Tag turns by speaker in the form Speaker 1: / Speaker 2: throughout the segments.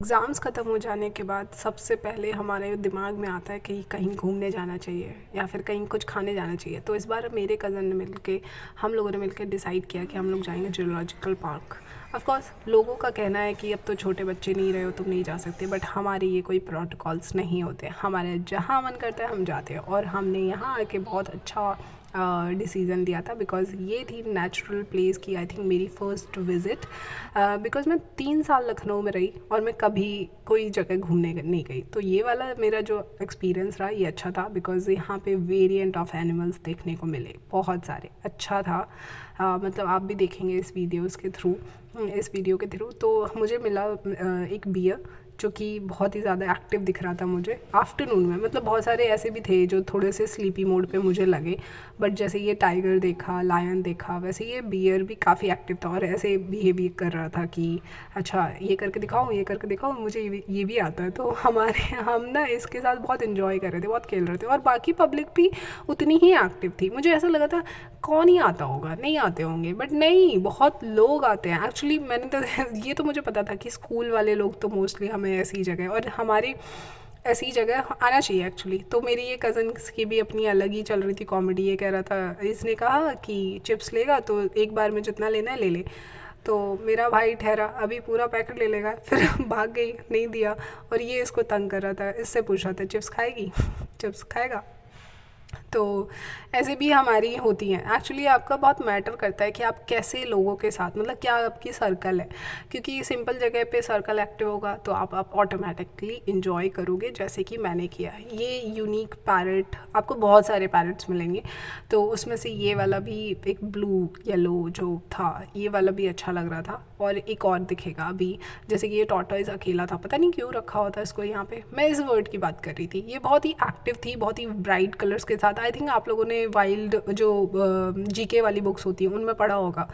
Speaker 1: Exams ख़त्म हो जाने के बाद सबसे पहले हमारे दिमाग में आता है कि कहीं घूमने जाना चाहिए या फिर कहीं कुछ खाने जाना चाहिए। तो इस बार मेरे कज़न ने हम लोगों ने मिलके डिसाइड किया कि हम लोग जाएंगे जूलॉजिकल पार्क। ऑफ कोर्स लोगों का कहना है कि अब तो छोटे बच्चे नहीं रहे हो, तुम नहीं जा सकते, बट हमारे ये कोई प्रोटोकॉल्स नहीं होते। हमारे जहाँ मन करता है हम जाते हैं, और हमने यहाँ आके बहुत अच्छा डिसीज़न लिया था बिकॉज़ ये थी नेचुरल प्लेस की आई थिंक मेरी फ़र्स्ट विज़िट। बिकॉज़ मैं 3 साल लखनऊ में रही और मैं कभी कोई जगह घूमने नहीं गई, तो ये वाला मेरा जो एक्सपीरियंस रहा ये अच्छा था बिकॉज़ यहाँ पे वेरिएंट ऑफ एनिमल्स देखने को मिले बहुत सारे। अच्छा था। मतलब आप भी देखेंगे इस वीडियो के थ्रू तो मुझे मिला एक बियर जो कि बहुत ही ज़्यादा एक्टिव दिख रहा था मुझे आफ्टरनून में। मतलब बहुत सारे ऐसे भी थे जो थोड़े से स्लीपी मोड पे मुझे लगे, बट जैसे ये टाइगर देखा, लायन देखा, वैसे ये बियर भी काफ़ी एक्टिव था और ऐसे बिहेव भी कर रहा था कि अच्छा ये करके दिखाओ, मुझे ये भी आता है। तो हम ना इसके साथ बहुत इन्जॉय कर रहे थे, बहुत खेल रहे थे, और बाकी पब्लिक भी उतनी ही एक्टिव थी। मुझे ऐसा लगा था कौन ही आता होगा, नहीं आते होंगे, बट नहीं, बहुत लोग आते हैं एक्चुअली। मैंने तो ये तो मुझे पता था कि स्कूल वाले लोग तो मोस्टली हमें ऐसी जगह, और हमारी ऐसी जगह आना चाहिए एक्चुअली। तो मेरी ये कज़न्स की भी अपनी अलग ही चल रही थी कॉमेडी। ये कह रहा था, इसने कहा कि चिप्स लेगा तो एक बार में जितना लेना है ले ले। तो मेरा भाई ठहरा अभी पूरा पैकेट ले लेगा, फिर भाग गई, नहीं दिया। और ये इसको तंग कर रहा था, इससे पूछ रहा था चिप्स खाएगी, चिप्स खाएगा। तो ऐसे भी हमारी होती हैं। एक्चुअली आपका बहुत मैटर करता है कि आप कैसे लोगों के साथ, मतलब क्या आपकी सर्कल है, क्योंकि सिंपल जगह पे सर्कल एक्टिव होगा तो आप ऑटोमेटिकली इन्जॉय करोगे, जैसे कि मैंने किया। ये यूनिक पैरट, आपको बहुत सारे पैरट्स मिलेंगे, तो उसमें से ये वाला भी एक ब्लू येलो जो था, ये वाला भी अच्छा लग रहा था। और एक और दिखेगा अभी, जैसे कि ये टॉर्टॉइस अकेला था, पता नहीं क्यों रखा होता इसको यहाँ पे। मैं इस वर्ड की बात कर रही थी, ये बहुत ही एक्टिव थी, बहुत ही ब्राइट कलर्स के साथ। आई थिंक आप लोगों ने वाइल्ड जो जीके वाली बुक्स होती हैं उनमें पढ़ा होगा।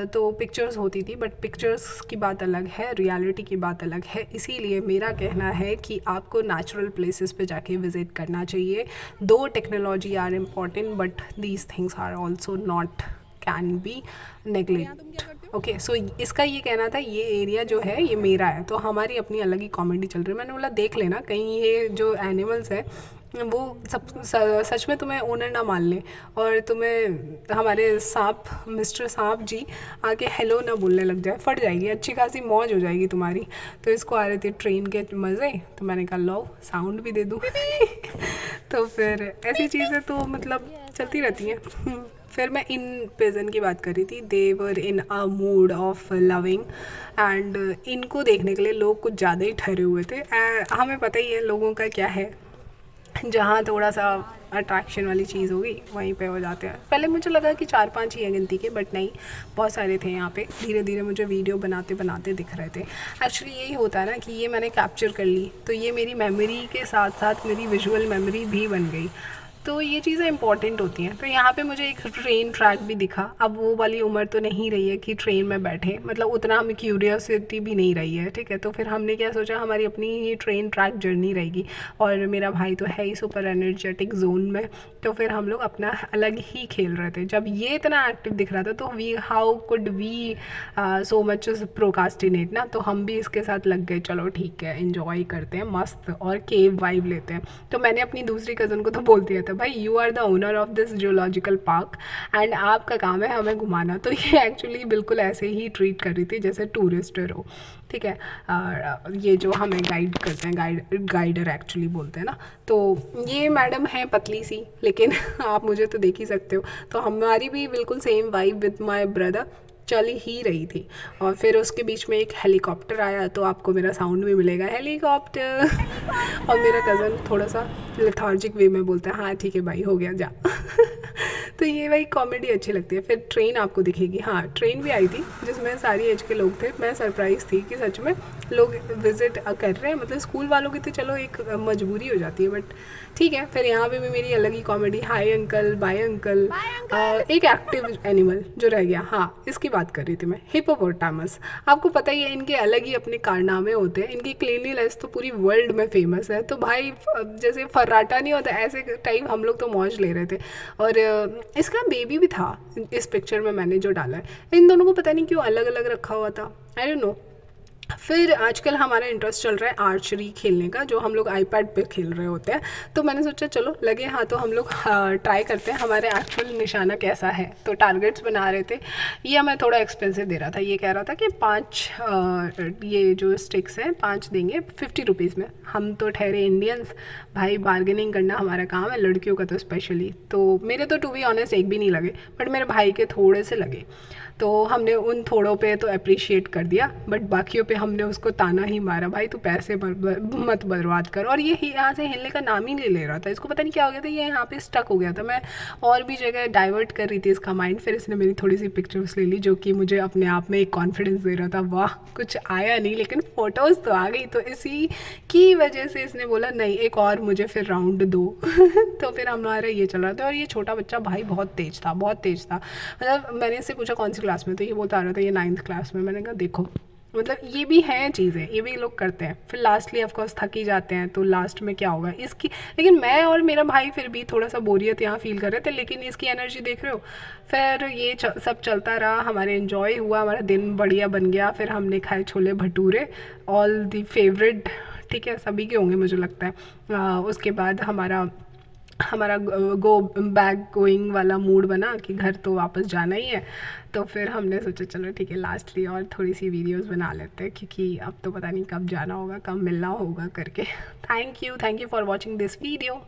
Speaker 1: तो पिक्चर्स होती थी, बट पिक्चर्स की बात अलग है, रियलिटी की बात अलग है। इसीलिए मेरा कहना है कि आपको नेचुरल प्लेसेस पे जाके विज़िट करना चाहिए। दो technology are important, but these things are also not can be neglect. Okay, so इसका ये कहना था ये एरिया जो है ये मेरा है, तो हमारी अपनी अलग ही कॉमेडी चल रही है। मैंने बोला देख लेना कहीं ये जो एनिमल्स है वो सच में तुम्हें ओनर ना मान ले, और तुम्हें हमारे मिस्टर सांप जी आके हेलो ना बोलने लग जाए, फट जाएगी, अच्छी खासी मौज हो जाएगी तुम्हारी। तो इसको आ रहे थे ट्रेन के मज़े, तो मैंने कहा लो साउंड भी दे दूँ। तो फिर ऐसी चीज़ें तो मतलब चलती रहती हैं। फिर मैं इन पिजन की बात कर रही थी, दे वर इन अ मूड ऑफ लविंग, एंड इनको देखने के लिए लोग कुछ ज़्यादा ही ठहरे हुए थे। हमें पता ही है लोगों का क्या है, जहाँ थोड़ा सा अट्रैक्शन वाली चीज़ होगी वहीं पे हो जाते हैं। पहले मुझे लगा कि 4-5 ही है गिनती के, बट नहीं, बहुत सारे थे यहाँ पे। धीरे धीरे मुझे वीडियो बनाते बनाते दिख रहे थे। एक्चुअली यही होता है ना कि ये मैंने कैप्चर कर ली, तो ये मेरी मेमोरी के साथ साथ मेरी विजुअल मेमोरी भी बन गई। तो ये चीज़ें इंपॉर्टेंट होती हैं। तो यहाँ पे मुझे एक ट्रेन ट्रैक भी दिखा। अब वो वाली उम्र तो नहीं रही है कि ट्रेन में बैठे, मतलब उतना हमें क्यूरियोसिटी भी नहीं रही है, ठीक है। तो फिर हमने क्या सोचा, हमारी अपनी ही ट्रेन ट्रैक जर्नी रहेगी, और मेरा भाई तो है ही सुपर एनर्जेटिक जोन में, तो फिर हम लोग अपना अलग ही खेल रहे थे। जब ये इतना एक्टिव दिख रहा था तो how could we so much procrastinate ना, तो हम भी इसके साथ लग गए, चलो ठीक है इंजॉय करते हैं मस्त और केव वाइब लेते हैं। तो मैंने अपनी दूसरी कज़न को तो बोल दिया था, भाई you are the owner of this zoological park and आपका काम है हमें घुमाना। तो ये एक्चुअली बिल्कुल ऐसे ही ट्रीट कर रही थी जैसे टूरिस्टर हो, ठीक है। ये जो हमें गाइड करते हैं, गाइडर एक्चुअली बोलते हैं ना। तो ये मैडम है पतली सी, लेकिन आप मुझे तो देख ही सकते हो। तो हमारी भी बिल्कुल same vibe with my brother चल ही रही थी। और फिर उसके बीच में एक हेलीकॉप्टर आया, तो आपको मेरा साउंड भी मिलेगा, हेलीकॉप्टर। और मेरा कज़न थोड़ा सा लेथार्जिक वे में बोलता है, हाँ ठीक है भाई हो गया जा। तो ये भाई कॉमेडी अच्छी लगती है। फिर ट्रेन आपको दिखेगी, हाँ ट्रेन भी आई थी जिसमें सारी एज के लोग थे। मैं सरप्राइज़ थी कि सच में लोग विज़िट कर रहे हैं, मतलब स्कूल वालों की तो चलो एक मजबूरी हो जाती है, बट ठीक है। फिर यहाँ पे भी मेरी अलग ही comedy, hi uncle, bye uncle. एक एक्टिव एनिमल जो रह गया, हाँ इसकी बात कर रही थी मैं, हिपोपोटामस। आपको पता ही है इनके अलग ही अपने कारनामे होते हैं, इनकी क्लीनलीनेस तो पूरी वर्ल्ड में फेमस है। तो भाई जैसे फर्राटा नहीं होता, ऐसे टाइम हम लोग तो मौज ले रहे थे। और इसका बेबी भी था इस पिक्चर में मैंने जो डाला है। इन दोनों को पता नहीं क्यों अलग अलग रखा हुआ था, आई डोंट नो। फिर आजकल हमारा इंटरेस्ट चल रहा है आर्चरी खेलने का, जो हम लोग आईपैड पे खेल रहे होते हैं। तो मैंने सोचा चलो लगे हाँ तो हम लोग ट्राई करते हैं हमारे एक्चुअल निशाना कैसा है। तो टारगेट्स बना रहे थे। ये हमें थोड़ा एक्सपेंसिव दे रहा था, ये कह रहा था कि 5 ये जो स्टिक्स हैं 5 देंगे 50 रुपीज़ में। हम तो ठहरे इंडियंस भाई, बार्गेनिंग करना हमारा काम है, लड़कियों का तो स्पेशली। तो मेरे तो टू बी ऑनेस्ट एक भी नहीं लगे, बट मेरे भाई के थोड़े से लगे। तो हमने उन थोड़ों पे तो अप्रिशिएट कर दिया, बट बाकियों पे हमने उसको ताना ही मारा, भाई तू पैसे मत बर्बाद कर। और ये यहाँ से हिलने का नाम ही नहीं ले रहा था, इसको पता नहीं क्या हो गया था, ये यहाँ पे स्टक हो गया था। मैं और भी जगह डाइवर्ट कर रही थी इसका माइंड, फिर इसने मेरी थोड़ी सी पिक्चर्स ले ली, जो कि मुझे अपने आप में एक कॉन्फिडेंस दे रहा था। वाह, कुछ आया नहीं लेकिन फ़ोटोज़ तो आ गई। तो इसी की वजह से इसने बोला नहीं एक और मुझे फिर राउंड दो। तो फिर हमारा ये चल रहा था। और ये छोटा बच्चा भाई बहुत तेज़ था, बहुत तेज़ था। मतलब मैंने इससे पूछा कौन सी क्लास में, तो ये बोलता आ रहा था ये 9th क्लास में। मैंने कहा देखो मतलब ये भी हैं चीज़ें, ये भी लोग करते हैं। फिर लास्टली ऑफ कोर्स थक ही जाते हैं, तो लास्ट में क्या होगा इसकी। लेकिन मैं और मेरा भाई फिर भी थोड़ा सा बोरियत यहाँ फील कर रहे थे, लेकिन इसकी एनर्जी देख रहे हो। फिर ये सब चलता रहा, हमारे इन्जॉय हुआ, हमारा दिन बढ़िया बन गया। फिर हमने खाए chole bhature, all the favourite, ठीक है सभी के होंगे मुझे लगता है। उसके बाद हमारा गो बैक गोइंग वाला मूड बना कि घर तो वापस जाना ही है। तो फिर हमने सोचा चलो ठीक है लास्टली और थोड़ी सी वीडियोस बना लेते हैं, क्योंकि अब तो पता नहीं कब जाना होगा, कब मिलना होगा करके। Thank you for watching this video.